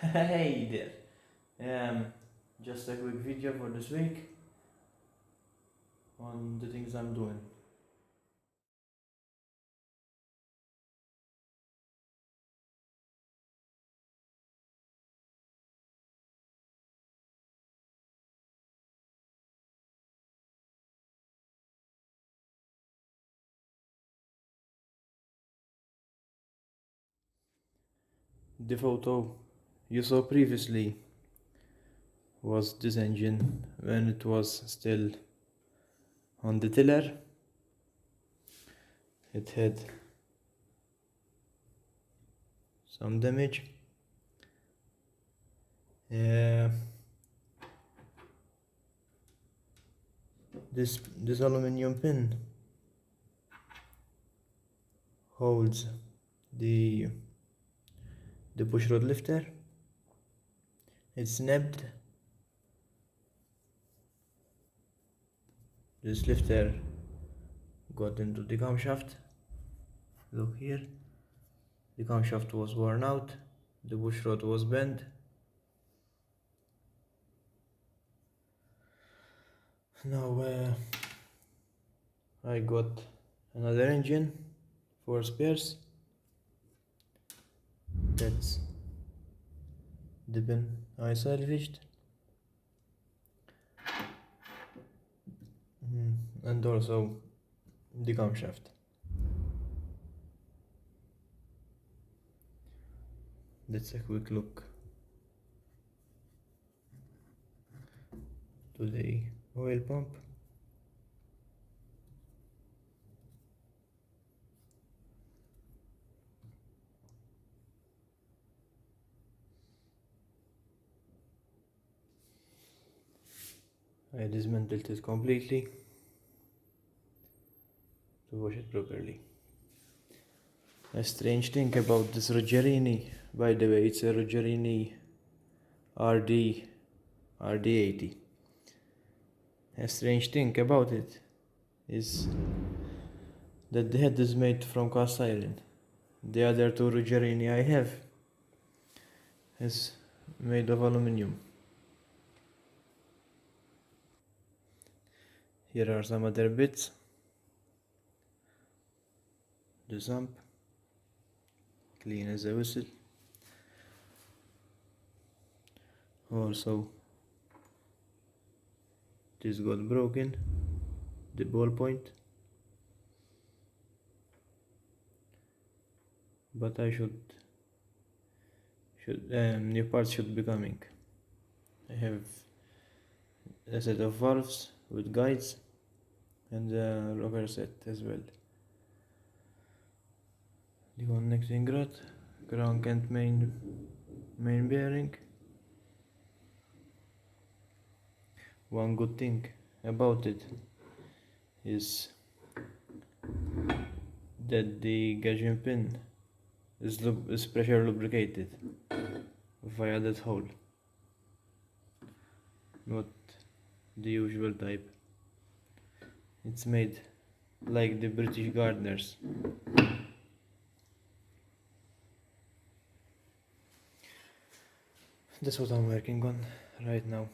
Hey there. Just a quick video for this week on the things I'm doing. The photo you saw previously was this engine when it was still on the tiller. It had some damage. This aluminum pin holds the pushrod lifter. It's snapped. This lifter got into the camshaft. Look here. The camshaft was worn out. The pushrod was bent. Now I got another engine for spares. That's the bin I salvaged. And also the camshaft. That's a quick look to the oil pump. I dismantled it completely to wash it properly. A strange thing about this Ruggerini, by the way, it's a Ruggerini RD80. A strange thing about it is that the head is made from cast iron. The other two Ruggerini I have is made of aluminium. Here are some other bits. The sump, clean as a whistle. Also, this got broken, the ball point, but new parts should be coming. I have a set of valves with guides and a rocker set as well. The connecting rod, crank and main bearing. One good thing about it is that the gauging pin is pressure lubricated via that hole, not the usual type. It's made like the British gardeners. That's what I'm working on right now.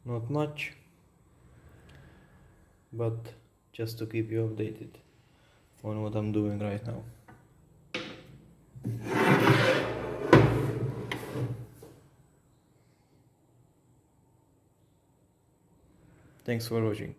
Not much, but just to keep you updated on what I'm doing right now. Thanks for watching.